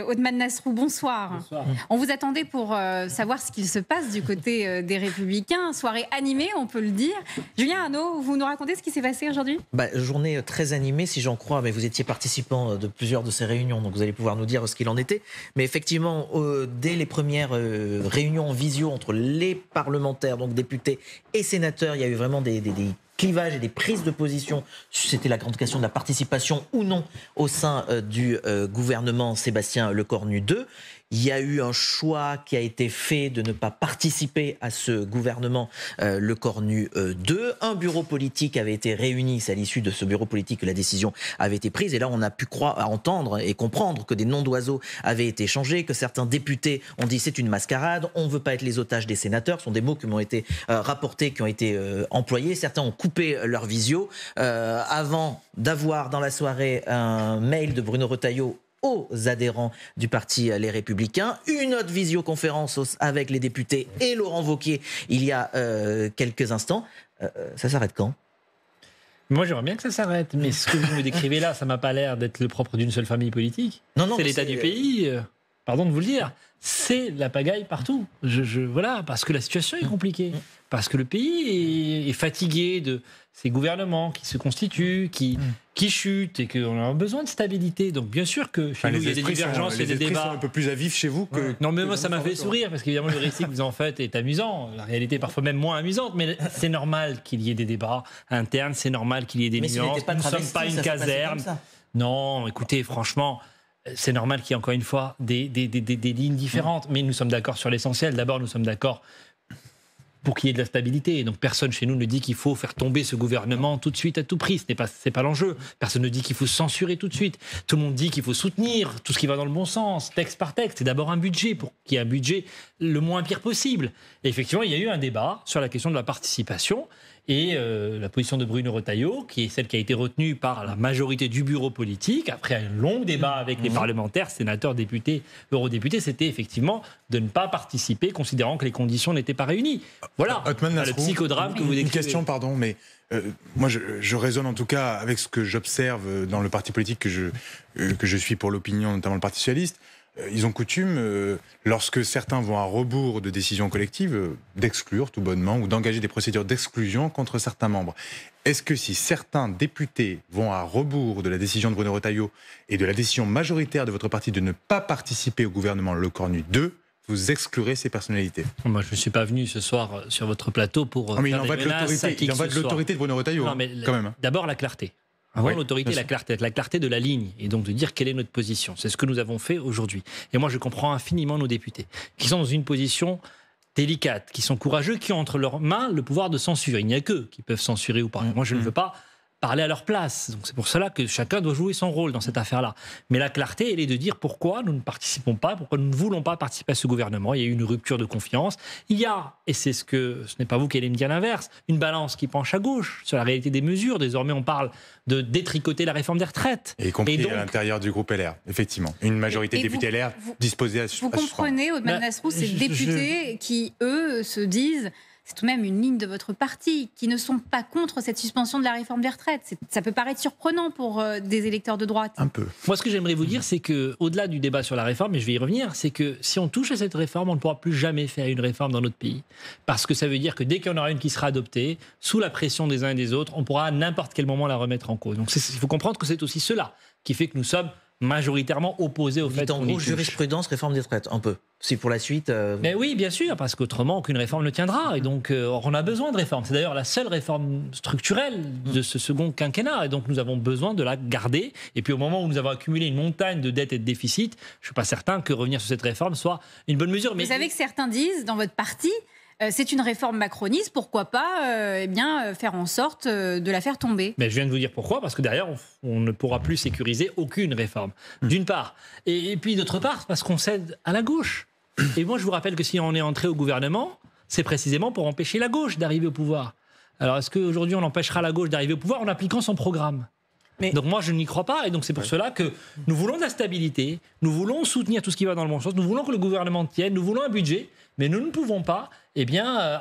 Othmane Nasrou, bonsoir. Bonsoir. On vous attendait pour savoir ce qu'il se passe du côté des Républicains. Soirée animée, on peut le dire. Julien Arnaud, vous nous racontez ce qui s'est passé aujourd'hui ? Journée très animée, si j'en crois, mais vous étiez participant de plusieurs de ces réunions, donc vous allez pouvoir nous dire ce qu'il en était. Mais effectivement, dès les premières réunions en visio entre les parlementaires, donc députés et sénateurs, il y a eu vraiment des clivages et des prises de position. C'était la grande question de la participation ou non au sein du gouvernement Sébastien Lecornu II. Il y a eu un choix qui a été fait de ne pas participer à ce gouvernement Lecornu II. Un bureau politique avait été réuni, c'est à l'issue de ce bureau politique que la décision avait été prise. Et là, on a pu entendre et comprendre que des noms d'oiseaux avaient été changés, que certains députés ont dit c'est une mascarade, on ne veut pas être les otages des sénateurs. Ce sont des mots qui m'ont été rapportés, qui ont été employés. Certains ont coupé leur visio avant d'avoir dans la soirée un mail de Bruno Retailleau aux adhérents du parti Les Républicains, une autre visioconférence avec les députés et Laurent Wauquiez il y a quelques instants. Ça s'arrête quand ? Moi, j'aimerais bien que ça s'arrête, mais ce que vous me décrivez là, ça m'a pas l'air d'être le propre d'une seule famille politique. Non, c'est l'état du pays. Pardon de vous le dire, c'est la pagaille partout. Voilà, parce que la situation est compliquée, parce que le pays est fatigué de ces gouvernements qui se constituent, qui chutent, et qu'on a besoin de stabilité. Donc bien sûr que chez nous, il y a des divergences, il y a des débats. Sont un peu plus à vif chez vous que... Non, mais moi, ça m'a fait sourire, parce qu'évidemment, le récit que vous en faites est amusant. La réalité est parfois même moins amusante, mais c'est normal qu'il y ait des débats internes, c'est normal qu'il y ait des nuances. Nous ne sommes pas une caserne. Non, écoutez, franchement... C'est normal qu'il y ait encore une fois des lignes différentes, mais nous sommes d'accord sur l'essentiel. D'abord, nous sommes d'accord pour qu'il y ait de la stabilité. Donc personne chez nous ne dit qu'il faut faire tomber ce gouvernement tout de suite à tout prix. C'est pas l'enjeu. Personne ne dit qu'il faut censurer tout de suite. Tout le monde dit qu'il faut soutenir tout ce qui va dans le bon sens, texte par texte. C'est d'abord un budget pour qu'il y ait un budget le moins pire possible. Et effectivement, il y a eu un débat sur la question de la participation et la position de Bruno Retailleau, qui est celle qui a été retenue par la majorité du bureau politique, après un long débat avec les parlementaires, sénateurs, députés, eurodéputés, c'était effectivement de ne pas participer, considérant que les conditions n'étaient pas réunies. Voilà, le psychodrame que vous décrivez. Une question, pardon, mais moi je raisonne en tout cas avec ce que j'observe dans le parti politique que je suis pour l'opinion, notamment le Parti socialiste. Ils ont coutume, lorsque certains vont à rebours de décisions collectives, d'exclure tout bonnement ou d'engager des procédures d'exclusion contre certains membres. Est-ce que si certains députés vont à rebours de la décision de Bruno Retailleau et de la décision majoritaire de votre parti de ne pas participer au gouvernement Lecornu II, vous exclurez ces personnalités? Moi, je ne suis pas venu ce soir sur votre plateau pour mais faire des menaces à qui il que en va ce de l'autorité de Bruno Retailleau, quand même. D'abord, la clarté. Avant l'autorité, la clarté de la ligne, et donc de dire quelle est notre position. C'est ce que nous avons fait aujourd'hui. Et moi, je comprends infiniment nos députés, qui sont dans une position délicate, qui sont courageux, qui ont entre leurs mains le pouvoir de censure. Il n'y a qu'eux qui peuvent censurer ou pas. Moi, je ne veux pas parler à leur place. Donc c'est pour cela que chacun doit jouer son rôle dans cette affaire-là. Mais la clarté, elle est de dire pourquoi nous ne participons pas, pourquoi nous ne voulons pas participer à ce gouvernement. Il y a eu une rupture de confiance. Il y a, et ce n'est pas vous qui allez me dire l'inverse, une balance qui penche à gauche sur la réalité des mesures. Désormais, on parle de détricoter la réforme des retraites. Et y compris donc, à l'intérieur du groupe LR, effectivement. Une majorité de députés LR disposée à Vous comprenez, Othmane Nasrou, ces députés qui, eux, se disent... C'est tout de même une ligne de votre parti, qui ne sont pas contre cette suspension de la réforme des retraites. Ça peut paraître surprenant pour des électeurs de droite. Un peu. Moi, ce que j'aimerais vous dire, c'est qu'au-delà du débat sur la réforme, et je vais y revenir, c'est que si on touche à cette réforme, on ne pourra plus jamais faire une réforme dans notre pays. Parce que ça veut dire que dès qu'il y en aura une qui sera adoptée, sous la pression des uns et des autres, on pourra à n'importe quel moment la remettre en cause. Donc il faut comprendre que c'est aussi cela qui fait que nous sommes majoritairement opposés au fait qu'on y touche. Jurisprudence, réforme des retraites, un peu. C'est pour la suite. Mais oui, bien sûr, parce qu'autrement, aucune réforme ne tiendra. Et donc, on a besoin de réforme. C'est d'ailleurs la seule réforme structurelle de ce second quinquennat. Et donc, nous avons besoin de la garder. Et puis, au moment où nous avons accumulé une montagne de dettes et de déficits, je ne suis pas certain que revenir sur cette réforme soit une bonne mesure. Mais vous savez que certains disent, dans votre parti, c'est une réforme macroniste, pourquoi pas faire en sorte de la faire tomber? Mais je viens de vous dire pourquoi, parce que derrière, on ne pourra plus sécuriser aucune réforme, d'une part. Et puis d'autre part, parce qu'on cède à la gauche. Et moi, je vous rappelle que si on est entré au gouvernement, c'est précisément pour empêcher la gauche d'arriver au pouvoir. Alors, est-ce qu'aujourd'hui, on empêchera la gauche d'arriver au pouvoir en appliquant son programme ? Donc moi, je n'y crois pas, et donc c'est pour cela que nous voulons de la stabilité, nous voulons soutenir tout ce qui va dans le bon sens, nous voulons que le gouvernement tienne, nous voulons un budget, mais nous ne pouvons pas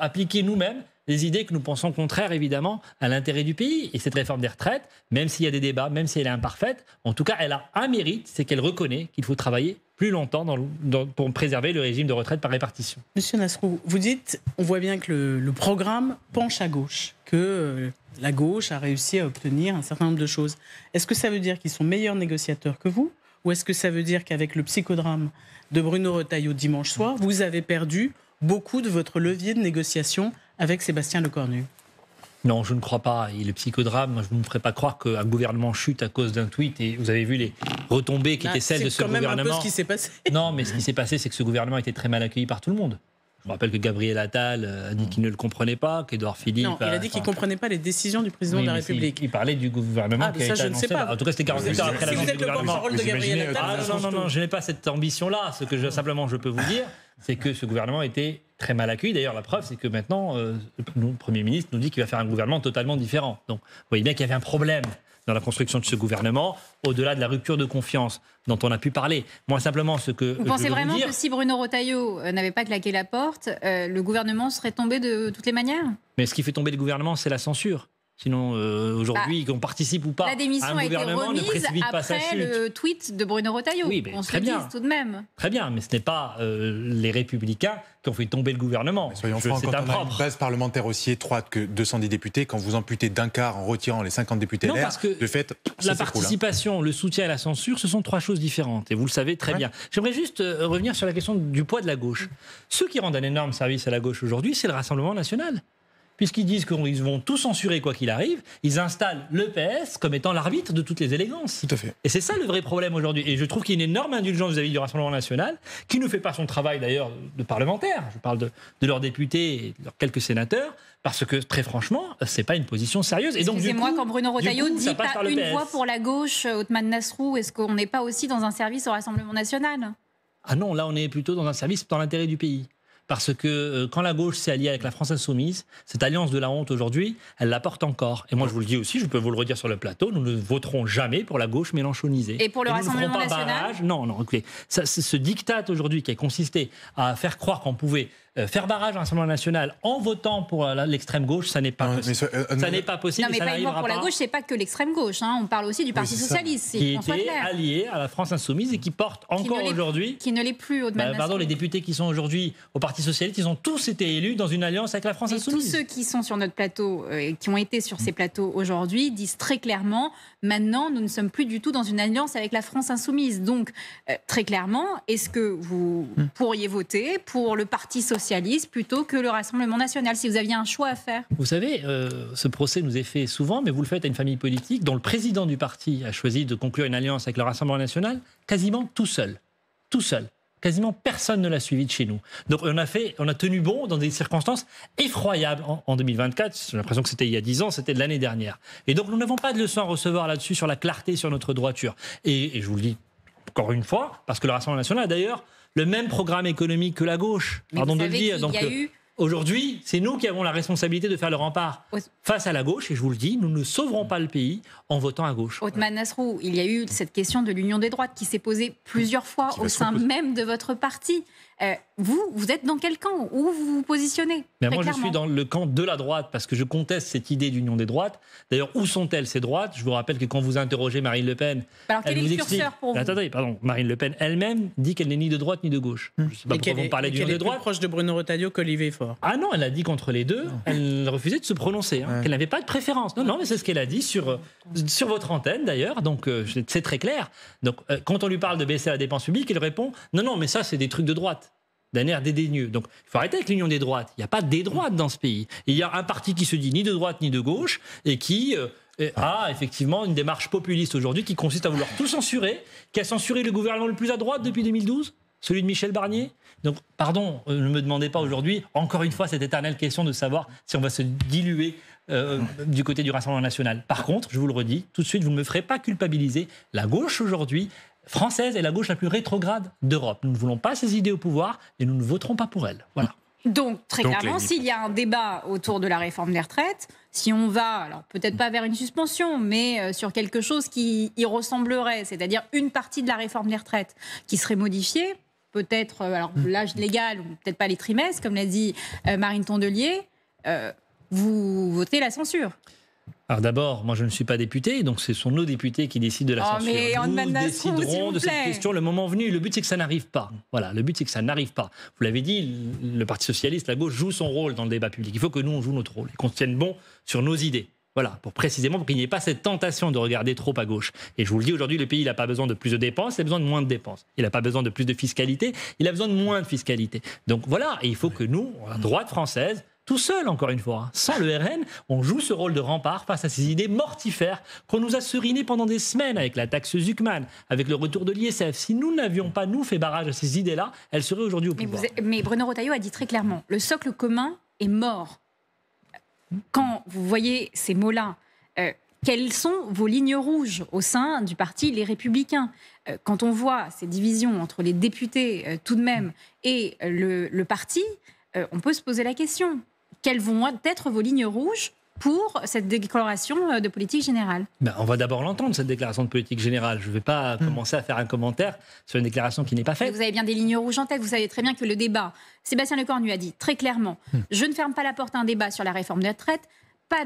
appliquer nous-mêmes des idées que nous pensons contraires, évidemment, à l'intérêt du pays. Et cette réforme des retraites, même s'il y a des débats, même si elle est imparfaite, en tout cas, elle a un mérite, c'est qu'elle reconnaît qu'il faut travailler plus longtemps pour préserver le régime de retraite par répartition. Monsieur Nasrou, vous dites, on voit bien que le programme penche à gauche, que la gauche a réussi à obtenir un certain nombre de choses. Est-ce que ça veut dire qu'ils sont meilleurs négociateurs que vous ? Ou est-ce que ça veut dire qu'avec le psychodrame de Bruno Retailleau dimanche soir, vous avez perdu beaucoup de votre levier de négociation avec Sébastien Lecornu ? Non, je ne crois pas. Et le psychodrame, je ne me ferai pas croire qu'un gouvernement chute à cause d'un tweet. Et vous avez vu les retombées qui étaient celles de ce gouvernement. C'est quand même un peu ce qui s'est passé. Non, mais ce qui s'est passé, c'est que ce gouvernement était très mal accueilli par tout le monde. Je me rappelle que Gabriel Attal a dit qu'il ne le comprenait pas, qu'Édouard Philippe... Non, il a dit qu'il ne comprenait pas les décisions du président de la République. Il parlait du gouvernement qui a été annoncé. En tout cas, c'était 48 heures après l'annonce du gouvernement. Si vous êtes le porte-parole de Gabriel Attal... Non, je n'ai pas cette ambition-là. Ce que simplement je peux vous dire, c'est que ce gouvernement était très mal accueilli. D'ailleurs, la preuve, c'est que maintenant, le Premier ministre nous dit qu'il va faire un gouvernement totalement différent. Donc, vous voyez bien qu'il y avait un problème dans la construction de ce gouvernement, au-delà de la rupture de confiance dont on a pu parler. Moi, simplement, ce que vous pensez vraiment que si Bruno Retailleau n'avait pas claqué la porte, le gouvernement serait tombé de toutes les manières ? Mais ce qui fait tomber le gouvernement, c'est la censure. Sinon, aujourd'hui, qu'on participe ou pas, la démission un gouvernement a été remise ne précipite pas sa après chute. le tweet de Bruno Retailleau. Oui, on se le dise tout de même. Très bien, mais ce n'est pas les Républicains qui ont fait tomber le gouvernement. Mais soyons francs, quand on a une base parlementaire aussi étroite que 210 députés, quand vous amputez d'un quart en retirant les 50 députés LR, parce que de fait, la participation, le soutien et la censure, ce sont trois choses différentes, et vous le savez très bien. J'aimerais juste revenir sur la question du poids de la gauche. Ceux qui rendent un énorme service à la gauche aujourd'hui, c'est le Rassemblement national. Puisqu'ils disent qu'ils vont tout censurer quoi qu'il arrive, ils installent le PS comme étant l'arbitre de toutes les élégances. Tout à fait. Et c'est ça le vrai problème aujourd'hui. Et je trouve qu'il y a une énorme indulgence vis-à-vis du Rassemblement national, qui ne fait pas son travail d'ailleurs de parlementaire. Je parle de leurs députés et de leurs quelques sénateurs, parce que très franchement, c'est pas une position sérieuse. Et donc, excusez-moi, quand Bruno Retailleau dit pas une voix pour la gauche, Othmane Nasrou, est-ce qu'on n'est pas aussi dans un service au Rassemblement national ? Ah non, là on est plutôt dans un service dans l'intérêt du pays. Parce que quand la gauche s'est alliée avec la France insoumise, cette alliance de la honte aujourd'hui, elle la porte encore. Et moi je vous le dis aussi, je peux vous le redire sur le plateau, nous ne voterons jamais pour la gauche mélenchonisée. Et pour le Rassemblement national ? Non, écoutez, ce diktat aujourd'hui qui a consisté à faire croire qu'on pouvait faire barrage au Rassemblement national en votant pour l'extrême gauche, ça n'est pas possible. Ça n'est pas possible. Non, mais pas uniquement pour la gauche, c'est pas que l'extrême gauche. Hein. On parle aussi du Parti socialiste, qui était allié à la France insoumise et qui porte encore aujourd'hui. Qui ne l'est plus au-delà de pardon, les députés qui sont aujourd'hui au Parti socialiste, ils ont tous été élus dans une alliance avec la France insoumise. Tous ceux qui sont sur notre plateau, qui ont été sur ces plateaux aujourd'hui, disent très clairement, maintenant, nous ne sommes plus du tout dans une alliance avec la France insoumise. Donc, très clairement, est-ce que vous pourriez voter pour le Parti socialiste plutôt que le Rassemblement national, si vous aviez un choix à faire? Vous savez, ce procès nous est fait souvent, mais vous le faites à une famille politique dont le président du parti a choisi de conclure une alliance avec le Rassemblement national quasiment tout seul. Tout seul. Quasiment personne ne l'a suivi de chez nous. Donc on a tenu bon dans des circonstances effroyables en 2024. J'ai l'impression que c'était il y a 10 ans, c'était de l'année dernière. Et donc nous n'avons pas de leçon à recevoir là-dessus sur la clarté, sur notre droiture. Et je vous le dis encore une fois, parce que le Rassemblement national a d'ailleurs le même programme économique que la gauche. Mais pardon de le dire. Donc aujourd'hui, c'est nous qui avons la responsabilité de faire le rempart face à la gauche. Et je vous le dis, nous ne sauverons pas le pays en votant à gauche. Othmane Nasrou, il y a eu cette question de l'union des droites qui s'est posée plusieurs fois au sein même de votre parti. Vous êtes dans quel camp? Où vous vous positionnez? Moi, je suis dans le camp de la droite parce que je conteste cette idée d'union des droites. D'ailleurs, où sont-elles ces droites? Je vous rappelle que quand vous interrogez Marine Le Pen, alors quel est le curseur pour vous? Attendez, pardon. Marine Le Pen elle-même dit qu'elle n'est ni de droite ni de gauche. Je ne sais pas pourquoi vous parlez d'union des droites. Elle est plus proche de Bruno Retailleau qu'Olivier Faure. Ah non, elle a dit qu'entre les deux, elle refusait de se prononcer, qu'elle n'avait pas de préférence. Non, mais c'est ce qu'elle a dit sur votre antenne d'ailleurs, donc c'est très clair. Donc quand on lui parle de baisser la dépense publique, elle répond non, mais ça c'est des trucs de droite. D'un air dédaigneux. Donc, il faut arrêter avec l'union des droites. Il n'y a pas des droites dans ce pays. Il y a un parti qui se dit ni de droite ni de gauche et qui a effectivement une démarche populiste aujourd'hui qui consiste à vouloir tout censurer, qui a censuré le gouvernement le plus à droite depuis 2012, celui de Michel Barnier. Donc, pardon, ne me demandez pas aujourd'hui, encore une fois, cette éternelle question de savoir si on va se diluer du côté du Rassemblement national. Par contre, je vous le redis, tout de suite, vous ne me ferez pas culpabiliser. La gauche aujourd'hui française est la gauche la plus rétrograde d'Europe. Nous ne voulons pas ces idées au pouvoir et nous ne voterons pas pour elles. Voilà. Donc, très clairement, s'il y a un débat autour de la réforme des retraites, si on va, alors peut-être pas vers une suspension, mais sur quelque chose qui y ressemblerait, c'est-à-dire une partie de la réforme des retraites qui serait modifiée, peut-être l'âge légal, ou peut-être pas les trimestres, comme l'a dit Marine Tondelier, vous votez la censure. Alors d'abord, moi je ne suis pas député, donc ce sont nos députés qui décident de la censure. Mais nous déciderons de cette question le moment venu. Le but c'est que ça n'arrive pas. Voilà, le but c'est que ça n'arrive pas. Vous l'avez dit, le Parti socialiste, la gauche joue son rôle dans le débat public. Il faut que nous on joue notre rôle et qu'on se tienne bon sur nos idées. Voilà, pour qu'il n'y ait pas cette tentation de regarder trop à gauche. Et je vous le dis, aujourd'hui, le pays, il n'a pas besoin de plus de dépenses, il a besoin de moins de dépenses. Il n'a pas besoin de plus de fiscalité, il a besoin de moins de fiscalité. Donc voilà, et il faut que nous, la droite française, tout seul, encore une fois, sans le RN, on joue ce rôle de rempart face à ces idées mortifères qu'on nous a serinées pendant des semaines avec la taxe Zuckman, avec le retour de l'ISF. Si nous n'avions pas, nous, fait barrage à ces idées-là, elles seraient aujourd'hui au pouvoir. Mais Bruno Retailleau a dit très clairement, le socle commun est mort. Quand vous voyez ces mots-là, quelles sont vos lignes rouges au sein du parti Les Républicains ? Quand on voit ces divisions entre les députés tout de même et le parti, on peut se poser la question. Quelles vont être vos lignes rouges pour cette déclaration de politique générale? On va d'abord l'entendre, cette déclaration de politique générale. Je ne vais pas commencer à faire un commentaire sur une déclaration qui n'est pas faite. Mais vous avez bien des lignes rouges en tête. Vous savez très bien que le débat, Sébastien Lecornu a dit très clairement, je ne ferme pas la porte à un débat sur la réforme des retraites, pas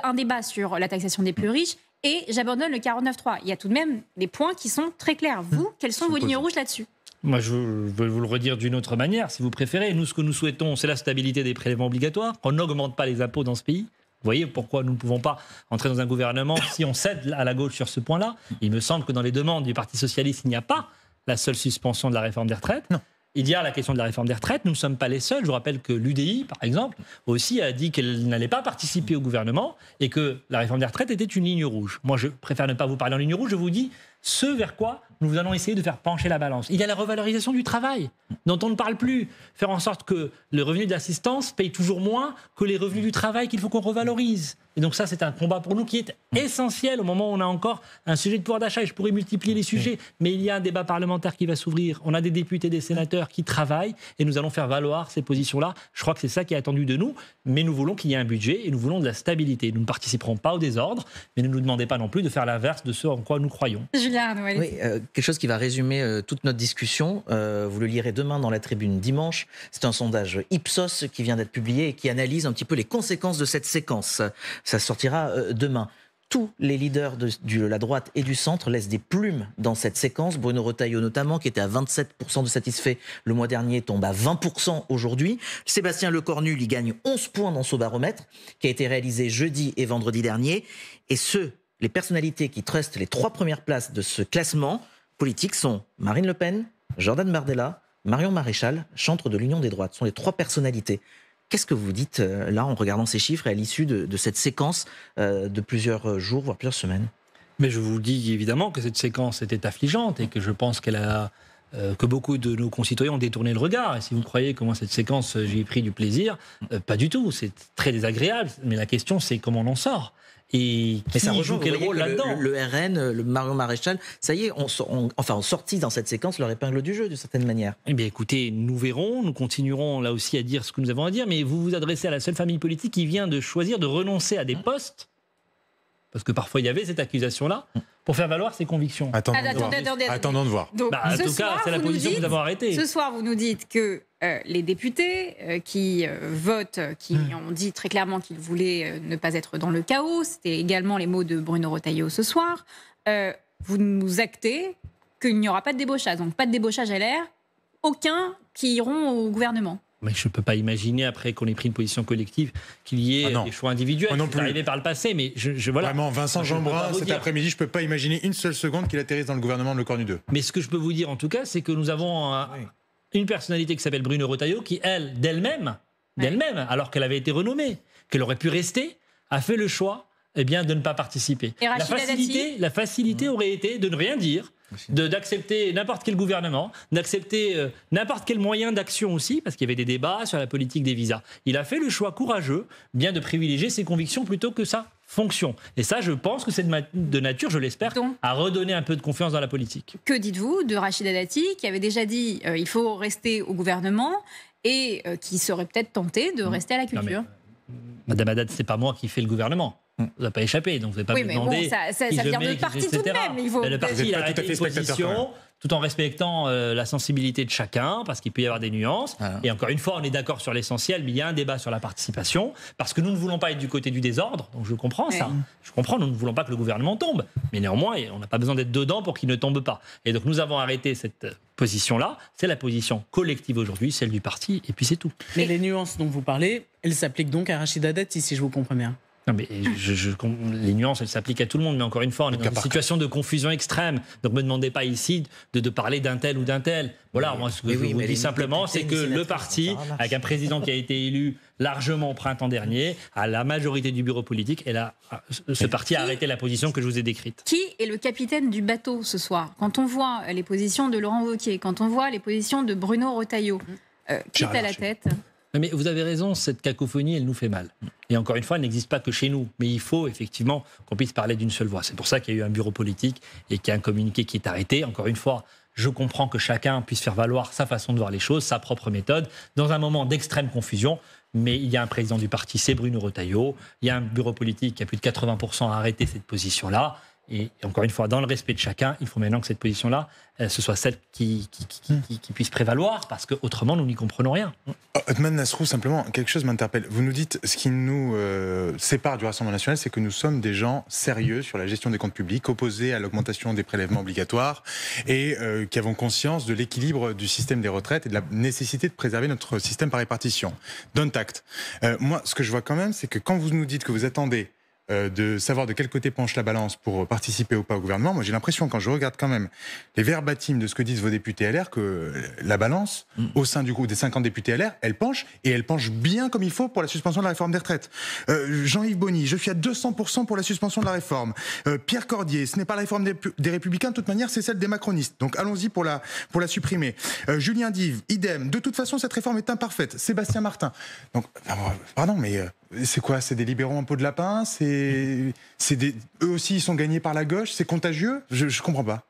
un débat sur la taxation des plus riches, et j'abandonne le 49.3. Il y a tout de même des points qui sont très clairs. Vous, quelles sont vos lignes rouges là-dessus? Moi, je veux vous le redire d'une autre manière, si vous préférez. Nous, ce que nous souhaitons, c'est la stabilité des prélèvements obligatoires, qu'on n'augmente pas les impôts dans ce pays. Vous voyez pourquoi nous ne pouvons pas entrer dans un gouvernement si on cède à la gauche sur ce point-là. Il me semble que dans les demandes du Parti socialiste, il n'y a pas la seule suspension de la réforme des retraites. Non. Il y a la question de la réforme des retraites. Nous ne sommes pas les seuls. Je vous rappelle que l'UDI, par exemple, aussi a dit qu'elle n'allait pas participer au gouvernement et que la réforme des retraites était une ligne rouge. Moi, je préfère ne pas vous parler en ligne rouge. Je vous dis ce vers quoi nous allons essayer de faire pencher la balance. Il y a la revalorisation du travail, dont on ne parle plus. Faire en sorte que le revenu de l'assistance paye toujours moins que les revenus du travail qu'il faut qu'on revalorise. Et donc ça, c'est un combat pour nous qui est essentiel au moment où on a encore un sujet de pouvoir d'achat. Et je pourrais multiplier les sujets, mais il y a un débat parlementaire qui va s'ouvrir. On a des députés, des sénateurs qui travaillent et nous allons faire valoir ces positions-là. Je crois que c'est ça qui est attendu de nous, mais nous voulons qu'il y ait un budget et nous voulons de la stabilité. Nous ne participerons pas au désordre, mais ne nous demandez pas non plus de faire l'inverse de ce en quoi nous croyons. Julien, oui, quelque chose qui va résumer toute notre discussion. Vous le lirez demain dans la Tribune dimanche. C'est un sondage Ipsos qui vient d'être publié et qui analyse un petit peu les conséquences de cette séquence. Ça sortira demain. Tous les leaders de la droite et du centre laissent des plumes dans cette séquence. Bruno Retailleau notamment, qui était à 27% de satisfait le mois dernier, tombe à 20% aujourd'hui. Sébastien Lecornu, il gagne 11 points dans ce baromètre, qui a été réalisé jeudi et vendredi dernier. Et les personnalités qui trustent les 3 premières places de ce classement politique sont Marine Le Pen, Jordan Bardella, Marion Maréchal, chantre de l'Union des droites. Ce sont les 3 personnalités. Qu'est-ce que vous dites là en regardant ces chiffres et à l'issue de cette séquence de plusieurs jours, voire plusieurs semaines? Mais je vous dis évidemment que cette séquence était affligeante et que je pense que beaucoup de nos concitoyens ont détourné le regard. Et si vous croyez que moi, cette séquence, j'y ai pris du plaisir, pas du tout. C'est très désagréable. Mais la question, c'est comment on en sort. Et qui ça joue quel rôle là-dedans? Le RN, le Marion Maréchal, ça y est, on sortit dans cette séquence leur épingle du jeu, d'une certaine manière. Eh bien, écoutez, nous verrons, nous continuerons là aussi à dire ce que nous avons à dire, mais vous vous adressez à la seule famille politique qui vient de choisir de renoncer à des postes, parce que parfois il y avait cette accusation-là, pour faire valoir ses convictions. Attendons de voir. Donc, en tout cas, c'est la position que nous avons arrêtée. Ce soir, vous nous dites que les députés qui votent, qui ont dit très clairement qu'ils voulaient ne pas être dans le chaos, c'était également les mots de Bruno Retailleau ce soir, vous nous actez qu'il n'y aura pas de débauchage. Donc pas de débauchage à l'air, aucun qui iront au gouvernement. Mais je ne peux pas imaginer, après qu'on ait pris une position collective, qu'il y ait des choix individuels. C'est arrivé par le passé, mais voilà. Vraiment, Vincent Jeanbrun, cet après-midi, je ne peux pas imaginer une seule seconde qu'il atterrisse dans le gouvernement de Lecornu 2. Mais ce que je peux vous dire, en tout cas, c'est que nous avons une personnalité qui s'appelle Bruno Retailleau, qui, elle, d'elle-même, alors qu'elle avait été renommée, qu'elle aurait pu rester, a fait le choix de ne pas participer. Et La facilité aurait été de ne rien dire, d'accepter n'importe quel gouvernement, d'accepter n'importe quel moyen d'action aussi, parce qu'il y avait des débats sur la politique des visas. Il a fait le choix courageux, bien de privilégier ses convictions plutôt que sa fonction. Et ça, je pense que c'est de nature, je l'espère, à redonner un peu de confiance dans la politique. Que dites-vous de Rachida Dati, qui avait déjà dit il faut rester au gouvernement et qui serait peut-être tentée de rester à la culture? Madame Haddad, c'est pas moi qui fais le gouvernement. Ça n'a pas échappé, donc vous n'avez pas me demander. Bon, ça vient de parti tout de même. Le parti a arrêté une position tout en respectant la sensibilité de chacun, parce qu'il peut y avoir des nuances. Et encore une fois, on est d'accord sur l'essentiel, mais il y a un débat sur la participation, parce que nous ne voulons pas être du côté du désordre, donc je comprends ça. Je comprends, nous ne voulons pas que le gouvernement tombe, mais néanmoins, on n'a pas besoin d'être dedans pour qu'il ne tombe pas. Et donc nous avons arrêté cette position-là, c'est la position collective aujourd'hui, celle du parti, et puis c'est tout. Mais les nuances dont vous parlez, elles s'appliquent donc à Rachida Dati, si je vous comprends bien. Non mais les nuances, elles s'appliquent à tout le monde, mais encore une fois, on est dans une situation de confusion extrême. Donc ne me demandez pas ici de parler d'un tel ou d'un tel. Voilà, moi ce que je vous dis simplement, c'est que le parti, avec un président qui a été élu largement au printemps dernier, à la majorité du bureau politique, et là, ce parti a arrêté la position que je vous ai décrite. Qui est le capitaine du bateau ce soir? Quand on voit les positions de Laurent Wauquiez, quand on voit les positions de Bruno Retailleau, qui est à la tête? Mais vous avez raison, cette cacophonie, elle nous fait mal. Et encore une fois, elle n'existe pas que chez nous. Mais il faut effectivement qu'on puisse parler d'une seule voix. C'est pour ça qu'il y a eu un bureau politique et qu'il y a un communiqué qui est arrêté. Encore une fois, je comprends que chacun puisse faire valoir sa façon de voir les choses, sa propre méthode, dans un moment d'extrême confusion. Mais il y a un président du parti, c'est Bruno Retailleau. Il y a un bureau politique qui a plus de 80% à arrêter cette position-là. Et encore une fois, dans le respect de chacun, il faut maintenant que cette position-là, ce soit celle qui puisse prévaloir, parce qu'autrement, nous n'y comprenons rien. Othman Nasrou, simplement, quelque chose m'interpelle. Vous nous dites, ce qui nous sépare du Rassemblement national, c'est que nous sommes des gens sérieux sur la gestion des comptes publics, opposés à l'augmentation des prélèvements obligatoires, et qui avons conscience de l'équilibre du système des retraites et de la nécessité de préserver notre système par répartition. Dont acte. Moi, ce que je vois quand même, c'est que quand vous nous dites que vous attendez de savoir de quel côté penche la balance pour participer ou pas au gouvernement, moi j'ai l'impression, quand je regarde quand même les verbatim de ce que disent vos députés LR, que la balance, au sein du groupe des 50 députés LR, elle penche, et elle penche bien comme il faut pour la suspension de la réforme des retraites. Jean-Yves Boni, je suis à 200% pour la suspension de la réforme. Pierre Cordier, ce n'est pas la réforme des Républicains, de toute manière c'est celle des macronistes, donc allons-y pour la supprimer. Julien Dive, idem, de toute façon cette réforme est imparfaite. Sébastien Martin. Donc, pardon, mais c'est quoi? C'est des libéraux en peau de lapin? Eux aussi, ils sont gagnés par la gauche? C'est contagieux? Je comprends pas.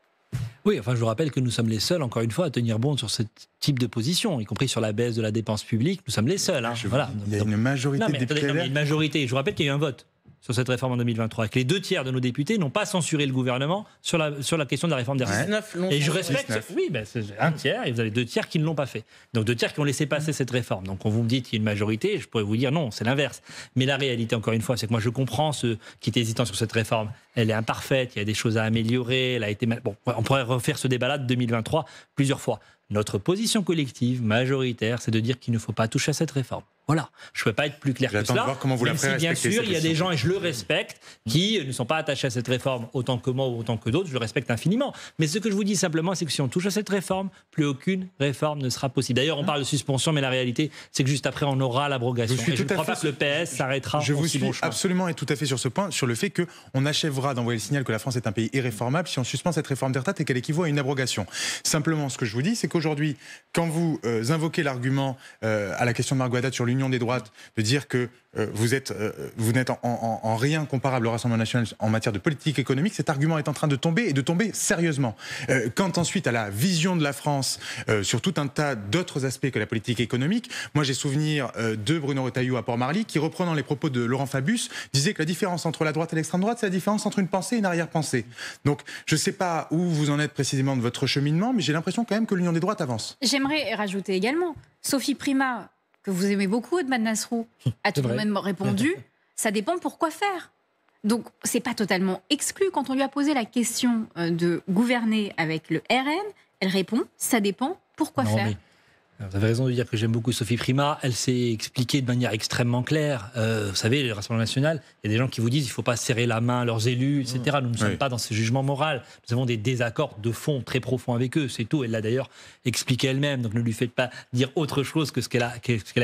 Oui, enfin, je vous rappelle que nous sommes les seuls, encore une fois, à tenir bon sur ce type de position, y compris sur la baisse de la dépense publique. Nous sommes les seuls. Voilà. Il y a une majorité de députés. Il y a une majorité. Je vous rappelle qu'il y a eu un vote sur cette réforme en 2023, que les 2/3 de nos députés n'ont pas censuré le gouvernement sur la question de la réforme des retraites. Et je respecte. Oui, c'est 1/3, et vous avez 2/3 qui ne l'ont pas fait. Donc 2/3 qui ont laissé passer cette réforme. Donc quand vous me dites qu'il y a une majorité, je pourrais vous dire non, c'est l'inverse. Mais la réalité, encore une fois, c'est que moi je comprends ceux qui étaient hésitants sur cette réforme. Elle est imparfaite, il y a des choses à améliorer, elle a été bon, on pourrait refaire ce débat-là de 2023 plusieurs fois. Notre position collective, majoritaire, c'est de dire qu'il ne faut pas toucher à cette réforme. Voilà, je ne peux pas être plus clair que cela. Même si, bien sûr, il y a des gens, et je le respecte, qui ne sont pas attachés à cette réforme autant que moi ou autant que d'autres, je le respecte infiniment. Mais ce que je vous dis simplement, c'est que si on touche à cette réforme, plus aucune réforme ne sera possible. D'ailleurs, on parle de suspension, mais la réalité, c'est que juste après, on aura l'abrogation. Et je ne crois pas que le PS s'arrêtera. Je vous suis absolument et tout à fait sur ce point, sur le fait qu'on achèvera d'envoyer le signal que la France est un pays irréformable si on suspend cette réforme des retraites et qu'elle équivaut à une abrogation. Simplement, ce que je vous dis, c'est qu'aujourd'hui, quand vous invoquez l'argument à la question de Marc Haddad sur l'union des droites, de dire que vous n'êtes en rien comparable au Rassemblement national en matière de politique économique, cet argument est en train de tomber, et de tomber sérieusement. Quant ensuite à la vision de la France sur tout un tas d'autres aspects que la politique économique, moi j'ai souvenir de Bruno Retailleau à Port-Marly, qui, reprenant les propos de Laurent Fabius, disait que la différence entre la droite et l'extrême droite, c'est la différence entre une pensée et une arrière-pensée. Donc je ne sais pas où vous en êtes précisément de votre cheminement, mais j'ai l'impression quand même que l'union des droites avance. J'aimerais rajouter également, Sophie Primas, que vous aimez beaucoup, Othman Nasrou, a tout de même répondu, ça dépend pour quoi faire. Donc, c'est pas totalement exclu. Quand on lui a posé la question de gouverner avec le RN, elle répond, ça dépend pour quoi faire. Mais vous avez raison de dire que j'aime beaucoup Sophie Primas. Elle s'est expliquée de manière extrêmement claire. Vous savez, le Rassemblement national, il y a des gens qui vous disent qu'il ne faut pas serrer la main à leurs élus, etc. Nous ne sommes pas dans ce jugement moral. Nous avons des désaccords de fond très profonds avec eux. C'est tout. Elle l'a d'ailleurs expliqué elle-même. Donc ne lui faites pas dire autre chose que ce qu'elle a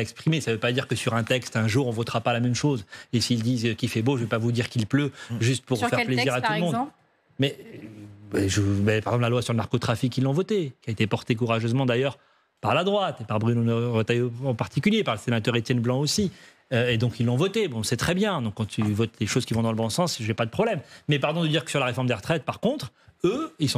exprimé. Ça ne veut pas dire que sur un texte, un jour, on ne votera pas la même chose. Et s'ils disent qu'il fait beau, je ne vais pas vous dire qu'il pleut, juste pour faire plaisir à tout le monde. Mais par exemple, la loi sur le narcotrafic, ils l'ont votée, qui a été portée courageusement d'ailleurs par la droite, et par Bruno Retailleau en particulier, par le sénateur Étienne Blanc aussi. Et donc ils l'ont voté. Bon, c'est très bien. Donc quand tu votes les choses qui vont dans le bon sens, j'ai pas de problème. Mais pardon de dire que sur la réforme des retraites, par contre, eux, ils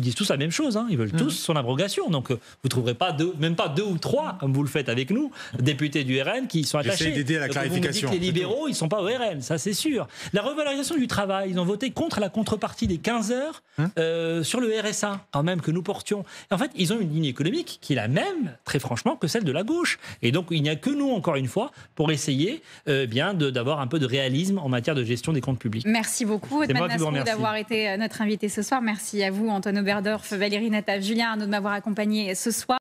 disent tous la même chose. Ils veulent tous son abrogation. Donc, vous ne trouverez pas même pas 2 ou 3, comme vous le faites avec nous, députés du RN qui sont attachés. J'essaie d'aider à la clarification. Vous me dites que les libéraux, ils ne sont pas au RN, ça c'est sûr. La revalorisation du travail, ils ont voté contre la contrepartie des 15 heures sur le RSA, quand même, que nous portions. Et en fait, ils ont une ligne économique qui est la même, très franchement, que celle de la gauche. Et donc, il n'y a que nous, encore une fois, pour essayer d'avoir un peu de réalisme en matière de gestion des comptes publics. Merci beaucoup, Othmane Nasrou, d'avoir été notre invité ce soir. Merci à vous, Antoine Oberdorf, Valérie Nataf, Julien Arnaud, de m'avoir accompagné ce soir.